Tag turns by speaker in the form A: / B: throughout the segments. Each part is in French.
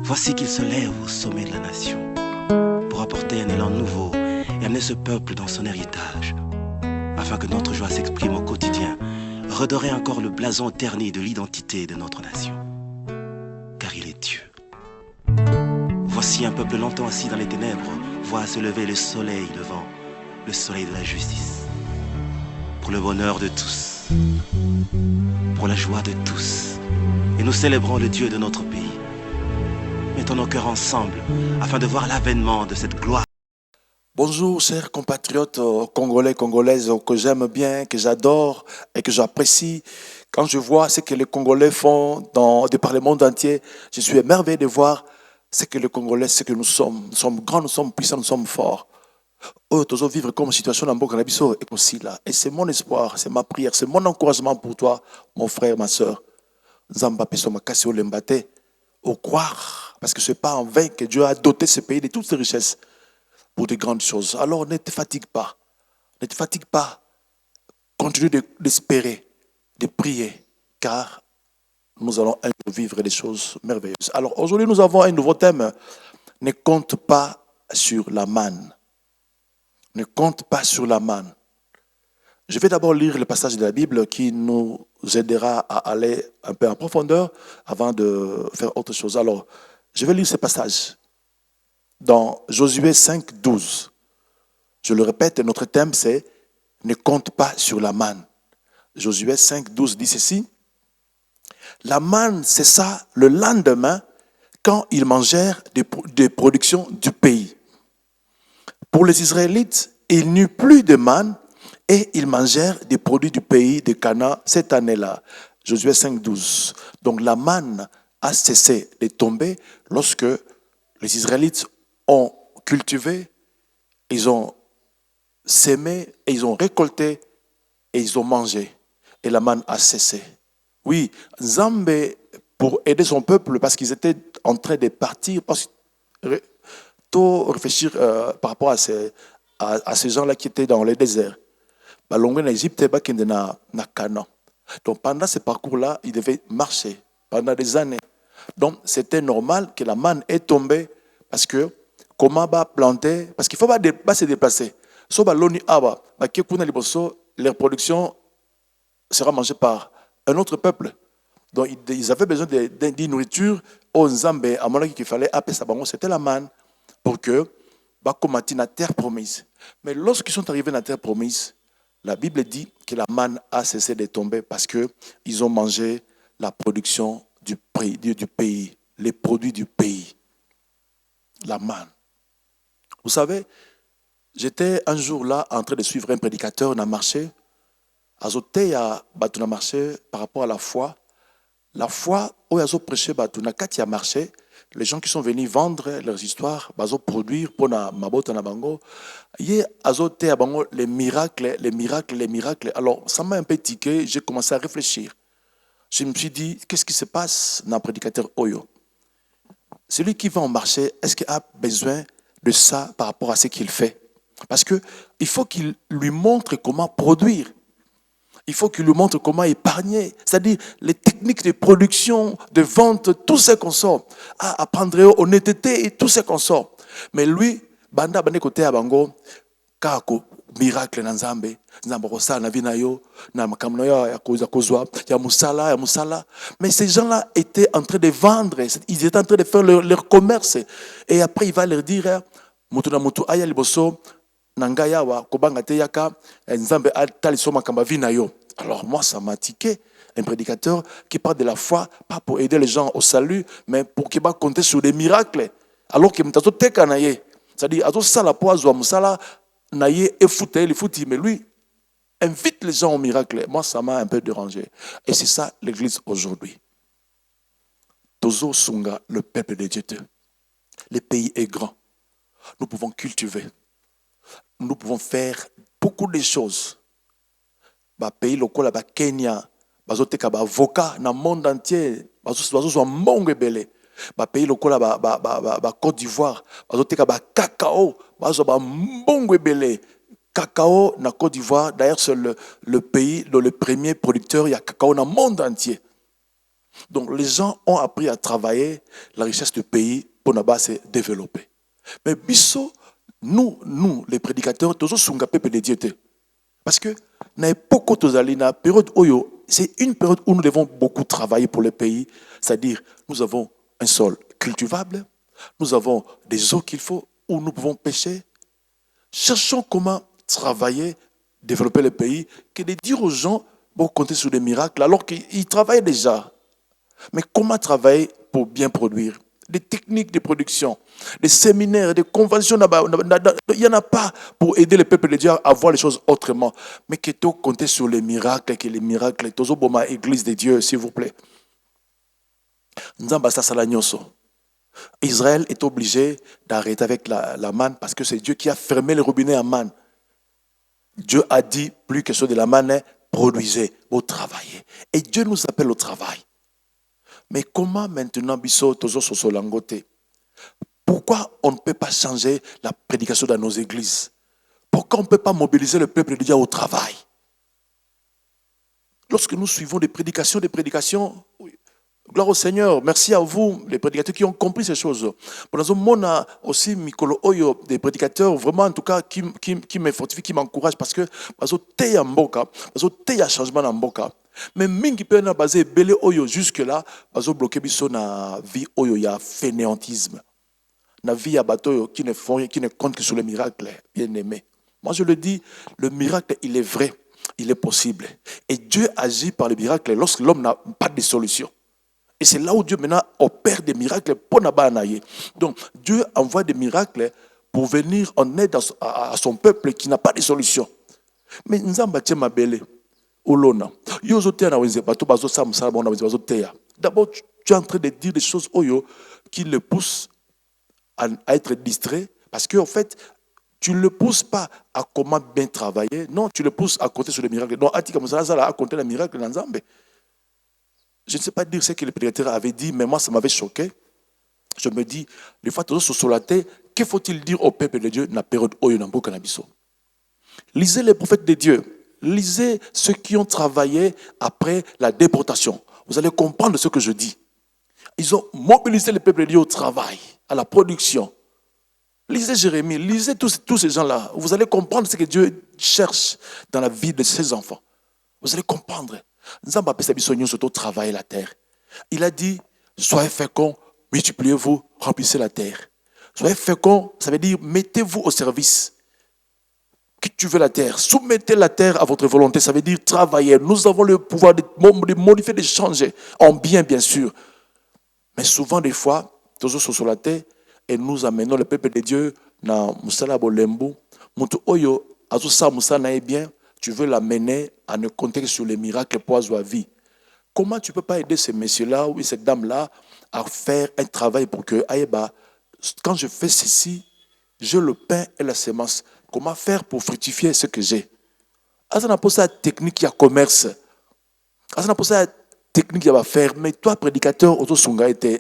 A: Voici qu'il se lève au sommet de la nation pour apporter un élan nouveau et amener ce peuple dans son héritage, afin que notre joie s'exprime au quotidien, redorer encore le blason terni de l'identité de notre nation. Car il est Dieu. Voici un peuple longtemps assis dans les ténèbres, voit se lever le soleil levant, le soleil de la justice. Pour le bonheur de tous, pour la joie de tous. Et nous célébrons le Dieu de notre pays. Mettons nos cœurs ensemble afin de voir l'avènement de cette gloire.
B: Bonjour chers compatriotes congolais, congolaises que j'aime bien, que j'adore et que j'apprécie. Quand je vois ce que les Congolais font de par le monde entier, je suis émerveillé de voir ce que les Congolais, ce que nous sommes. Nous sommes grands, nous sommes puissants, nous sommes forts. Nous vivre comme situation dans Mboka Nabiso et aussi là. Et c'est mon espoir, c'est ma prière, c'est mon encouragement pour toi, mon frère, ma soeur. Nzamba Pesoma Kassi Olembate, au croire, parce que ce n'est pas en vain que Dieu a doté ce pays de toutes ses richesses pour de grandes choses. Alors ne te fatigue pas. Ne te fatigue pas. Continue d'espérer, de prier, car nous allons vivre des choses merveilleuses. Alors aujourd'hui, nous avons un nouveau thème. Ne compte pas sur la manne. Ne compte pas sur la manne. Je vais d'abord lire le passage de la Bible qui nous aidera à aller un peu en profondeur avant de faire autre chose. Alors, je vais lire ce passage dans Josué 5, 12. Je le répète, notre thème c'est « Ne compte pas sur la manne ». Josué 5, 12 dit ceci. La manne cessa le lendemain quand ils mangèrent des productions du pays. Pour les Israélites, il n'y eut plus de manne et ils mangèrent des produits du pays de Canaan cette année-là. Josué 5, 12. Donc la manne a cessé de tomber lorsque les Israélites ont cultivé, ils ont sémé, et ils ont récolté et ils ont mangé. Et la manne a cessé. Oui, Nzambe, pour aider son peuple, parce qu'ils étaient en train de partir, parce que tout réfléchir par rapport à ces gens-là qui étaient dans le désert. Balongwe en Égypte, na Canaan. Donc pendant ce parcours-là, ils devaient marcher pendant des années. Donc c'était normal que la manne est tombée parce que comment va planter, parce qu'il ne faut pas se déplacer. So baloni aba, leur production sera mangée par un autre peuple. Donc ils avaient besoin d'une nourriture aux Nzambe, à mon avis qu'il fallait appeler ça, c'était la manne pour que combattre la terre promise. Mais lorsqu'ils sont arrivés dans la terre promise, la Bible dit que la manne a cessé de tomber parce qu'ils ont mangé la production du pays, les produits du pays. La manne. Vous savez, j'étais un jour là en train de suivre un prédicateur dans le marché. Azoté a battu dans le marché par rapport à la foi. La foi, où ils ont prêché, dans le marché, les gens qui sont venus vendre leurs histoires, ils ont produire pour la mabota na bango. Ils ont les miracles, les miracles, les miracles. Alors, ça m'a un peu tiqué, j'ai commencé à réfléchir. Je me suis dit, qu'est-ce qui se passe dans le prédicateur Oyo? Celui qui va au marché, est-ce qu'il a besoin de ça par rapport à ce qu'il fait? Parce qu'il faut qu'il lui montre comment produire. Il faut qu'il lui montre comment épargner. C'est-à-dire les techniques de production, de vente, tout ce qu'on sort. Apprendre honnêteté et tout ce qu'on sort. Mais lui, banda bande côté à bango, kako miracle na Nzambe, Nzambe kosa na vina yo, na makamno ya kozwa, ya musala. Mais ces gens-là étaient en train de vendre, ils étaient en train de faire leur commerce. Et après il va leur dire mutu na mutu aya liboso nangaya wa kobanga te yaka Nzambe ataliso makamba vina yo. Alors moi ça m'a tiqué. Un prédicateur qui parle de la foi, pas pour aider les gens au salut, mais pour qu'il va compter sur des miracles. Alors que mtazo teka na ye. C'est-à-dire azo sala po azwa musala na ye e fouti, mais lui invite les gens au miracle. Moi ça m'a un peu dérangé. Et c'est ça l'église aujourd'hui. Tozo sunga, le peuple de Dieu. Le pays est grand. Nous pouvons cultiver. Nous pouvons faire beaucoup de choses. Ba pays lokola ba Kenya, bazoteka ba avocat na monde entier, bazozwa mbongo ebele. Ba pays lokola ba Côte d'Ivoire, bazoteka ba cacao, bazozwa ba mbongo ebele. Cacao na Côte d'Ivoire, d'ailleurs c'est le pays le premier producteur, il y a cacao dans le monde entier. Donc les gens ont appris à travailler la richesse du pays pour ne pas se développer. Mais biso, nous, les prédicateurs, toujours sunga peuple de Dieu. Parce que na époque na période oyo, c'est une période où nous devons beaucoup travailler pour le pays. C'est-à-dire, nous avons un sol cultivable, nous avons des eaux qu'il faut, où nous pouvons pêcher. Cherchons comment travailler, développer le pays, que de dire aux gens, bon, compter sur des miracles, alors qu'ils travaillent déjà. Mais comment travailler pour bien produire? Des techniques de production, des séminaires, des conventions, il n'y en a pas pour aider le peuple de Dieu à voir les choses autrement. Mais que tu compter sur les miracles, que les miracles, toujours bon, ma église de Dieu, s'il vous plaît. Israël est obligé d'arrêter avec la manne parce que c'est Dieu qui a fermé le robinet à manne. Dieu a dit, plus que ce de la manne, produisez, vous travaillez. Et Dieu nous appelle au travail. Mais comment maintenant, pourquoi on ne peut pas changer la prédication dans nos églises? Pourquoi on ne peut pas mobiliser le peuple de Dieu au travail? Lorsque nous suivons des prédications, oui, gloire au Seigneur, merci à vous, les prédicateurs qui ont compris ces choses. On a aussi des prédicateurs, vraiment en tout cas, qui me fortifient, qui m'encouragent, parce que il y a changement dans Mboka. Mais mingi pe na basé belé oyo jusque là bazo bloqué biso na vie oyo ya fainéantisme, na vie ya bato qui ne font, qui ne comptent que sur le miracle, bien aimé. Moi je le dis, le miracle il est vrai, il est possible, et Dieu agit par le miracle lorsque l'homme n'a pas de solution. Et c'est là où Dieu maintenant opère des miracles pour n'abanayer. Donc Dieu envoie des miracles pour venir en aide à son peuple qui n'a pas de solution. Mais nzamba tchema belé Olona. D'abord, tu es en train de dire des choses qui le poussent à être distrait, parce qu'en fait, tu ne le pousses pas à comment bien travailler, non, tu le pousses à compter sur les miracles. Donc, à compter les miracles dans Zambé. Je ne sais pas dire ce que le prédicateur avait dit, mais moi, ça m'avait choqué. Je me dis, les fois, sur la terre, que faut-il dire au peuple de Dieu dans la période où il y a un cannabis? Lisez les prophètes de Dieu. Lisez ceux qui ont travaillé après la déportation. Vous allez comprendre ce que je dis. Ils ont mobilisé le peuple de Dieu au travail, à la production. Lisez Jérémie, lisez tous ces gens-là. Vous allez comprendre ce que Dieu cherche dans la vie de ses enfants. Vous allez comprendre. Nzamba surtout travailler la terre. Il a dit, soyez féconds, multipliez-vous, remplissez la terre. Soyez féconds, ça veut dire mettez-vous au service. Que tu veux la terre, soumettez la terre à votre volonté, ça veut dire travailler. Nous avons le pouvoir de modifier, de changer, en bien, bien sûr. Mais souvent, des fois, toujours sur la terre, et nous amenons le peuple de Dieu dans Moussala Bolembu. Moutou Oyo, Azusa Moussana est bien, tu veux l'amener à ne compter que sur les miracles pour avoir vie. Comment tu ne peux pas aider ces messieurs-là ou cette dame-là à faire un travail pour que, Aïeba, quand je fais ceci, j'ai le pain et la semence. Comment faire pour fructifier ce que j'ai? Ça n'a pas ça technique, il y a commerce. Ça n'a pas ça technique, il y a faire. Mais toi, prédicateur,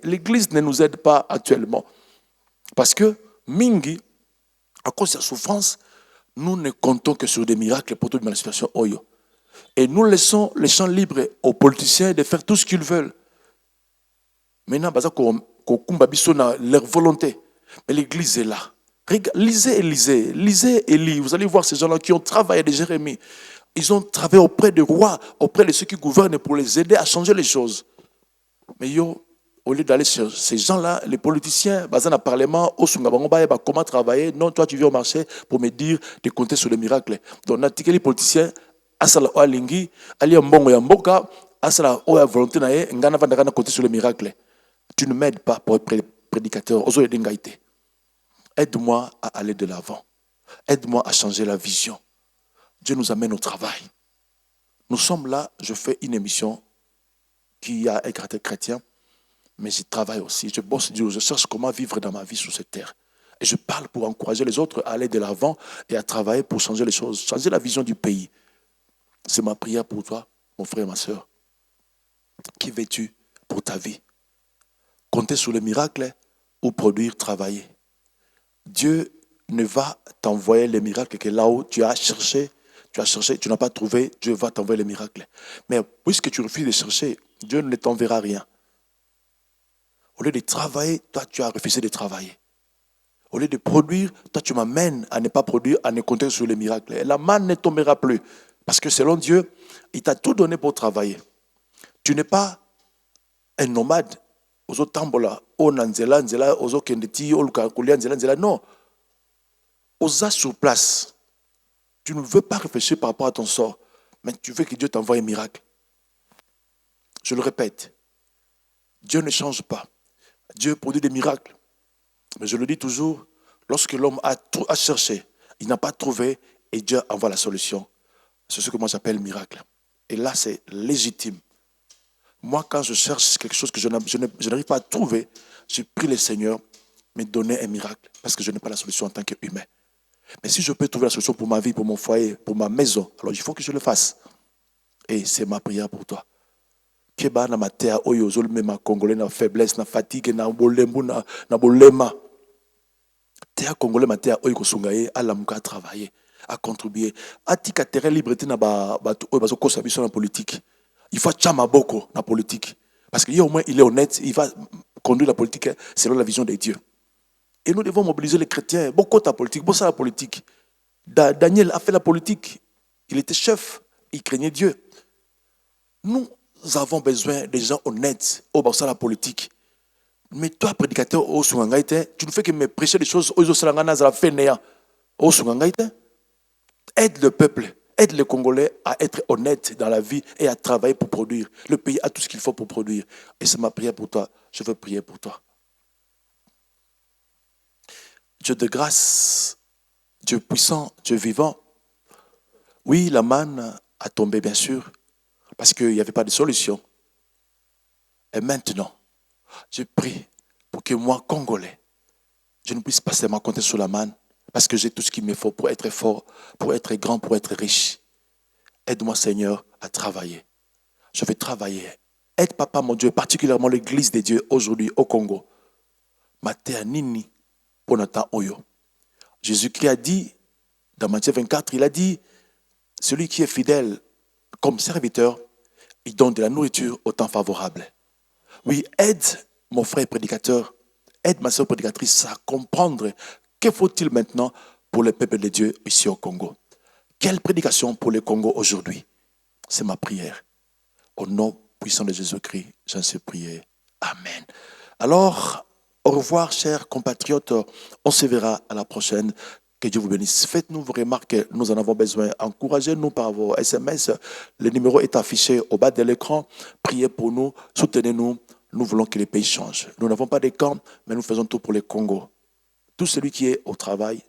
B: l'église ne nous aide pas actuellement. Parce que, Mingi, à cause de la souffrance, nous ne comptons que sur des miracles pour toute la situation. Et nous laissons les champs libres aux politiciens de faire tout ce qu'ils veulent. Maintenant, leur volonté. Mais l'église est là. Lisez Élie. Vous allez voir ces gens-là qui ont travaillé de Jérémie. Ils ont travaillé auprès des rois, auprès de ceux qui gouvernent pour les aider à changer les choses. Mais au lieu d'aller sur ces gens-là, les politiciens, dans le parlement, comment travailler? Non, toi tu viens au marché pour me dire de compter sur les miracles. Donc, les politiciens, asala oalingi, ali mbongo ya mboka, asala oya volonté na ye, ngana vandana compter sur les miracles. Tu ne m'aides pas pour être prédicateur. Aide-moi à aller de l'avant. Aide-moi à changer la vision. Dieu nous amène au travail. Nous sommes là, je fais une émission qui a un caractère chrétien, mais je travaille aussi. Je bosse Dieu, je cherche comment vivre dans ma vie sur cette terre. Et je parle pour encourager les autres à aller de l'avant et à travailler pour changer les choses, changer la vision du pays. C'est ma prière pour toi, mon frère et ma soeur. Qui veux-tu pour ta vie? Compter sur le miracle ou produire, travailler? Dieu ne va t'envoyer les miracles que là où tu as cherché, tu n'as pas trouvé, Dieu va t'envoyer les miracles. Mais puisque tu refuses de chercher, Dieu ne t'enverra rien. Au lieu de travailler, toi, tu as refusé de travailler. Au lieu de produire, toi, tu m'amènes à ne pas produire, à ne compter sur les miracles. Et la manne ne tombera plus. Parce que selon Dieu, il t'a tout donné pour travailler. Tu n'es pas un nomade. Ozo tambola, o nanzela, nzela, ozo kendeti, o lukakulia, nzela, nzela. Non. Oza sur place. Tu ne veux pas réfléchir par rapport à ton sort, mais tu veux que Dieu t'envoie un miracle. Je le répète. Dieu ne change pas. Dieu produit des miracles. Mais je le dis toujours, lorsque l'homme a cherché, il n'a pas trouvé et Dieu envoie la solution. C'est ce que moi j'appelle miracle. Et là, c'est légitime. Moi, quand je cherche quelque chose que je n'arrive pas à trouver, je prie le Seigneur de me donner un miracle parce que je n'ai pas la solution en tant qu'humain. Mais si je peux trouver la solution pour ma vie, pour mon foyer, pour ma maison, alors il faut que je le fasse. Et c'est ma prière pour toi. Keba na matea oyo zolme ma congolais na faiblesse na fatigue na bolembu na bolema. Tea congolais matea oyo kosungaye ala muka travailler, à contribuer. Atika terrain liberté na ba oyo bazo kosa biso na politique. Il faut chama boko na politique parce que au moins il est honnête, il va conduire la politique selon la vision de Dieu. Et nous devons mobiliser les chrétiens. Beaucoup de politique, beaucoup de la politique. Daniel a fait la politique. Il était chef, il craignait Dieu. Nous avons besoin des gens honnêtes au bas de la politique. Mais toi, prédicateur, tu ne fais que me prêcher des choses. Aide le peuple, aide les Congolais à être honnêtes dans la vie et à travailler pour produire. Le pays a tout ce qu'il faut pour produire. Et c'est ma prière pour toi. Je veux prier pour toi. Dieu de grâce, Dieu puissant, Dieu vivant. Oui, la manne a tombé, bien sûr, parce qu'il n'y avait pas de solution. Et maintenant, je prie pour que moi, Congolais, je ne puisse pas seulement compter sur la manne, parce que j'ai tout ce qu'il me faut pour être fort, pour être grand, pour être riche. Aide-moi, Seigneur, à travailler. Je vais travailler. Aide, Papa, mon Dieu, particulièrement l'Église de Dieu aujourd'hui au Congo. Matea nini. Jésus-Christ a dit, dans Matthieu 24, il a dit, celui qui est fidèle comme serviteur, il donne de la nourriture au temps favorable. Oui, aide mon frère prédicateur, aide ma soeur prédicatrice à comprendre que faut-il maintenant pour le peuple de Dieu ici au Congo. Quelle prédication pour le Congo aujourd'hui? C'est ma prière. Au nom puissant de Jésus-Christ, j'en suis prié. Amen. Alors, au revoir, chers compatriotes. On se verra à la prochaine. Que Dieu vous bénisse. Faites-nous vos remarques. Nous en avons besoin. Encouragez-nous par vos SMS. Le numéro est affiché au bas de l'écran. Priez pour nous. Soutenez-nous. Nous voulons que les pays changent. Nous n'avons pas de camp, mais nous faisons tout pour le Congo. Tout celui qui est au travail,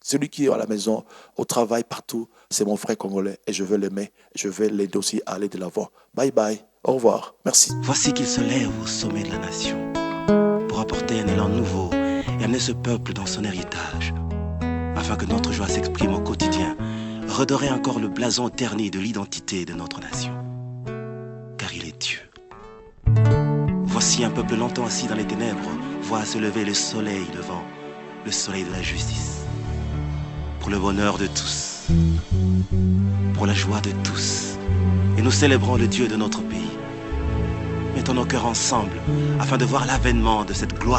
B: celui qui est à la maison, au travail, partout, c'est mon frère congolais et je veux l'aimer. Je veux l'aider aussi à aller de l'avant. Bye bye. Au revoir. Merci.
A: Voici qu'il se lève au sommet de la nation pour apporter un élan nouveau et amener ce peuple dans son héritage, afin que notre joie s'exprime au quotidien, redorer encore le blason terni de l'identité de notre nation. Car il est Dieu. Voici un peuple longtemps assis dans les ténèbres, voit se lever le soleil levant, le soleil de la justice. Pour le bonheur de tous, pour la joie de tous. Et nous célébrons le Dieu de notre pays. Mettons nos cœurs ensemble afin de voir l'avènement de cette gloire.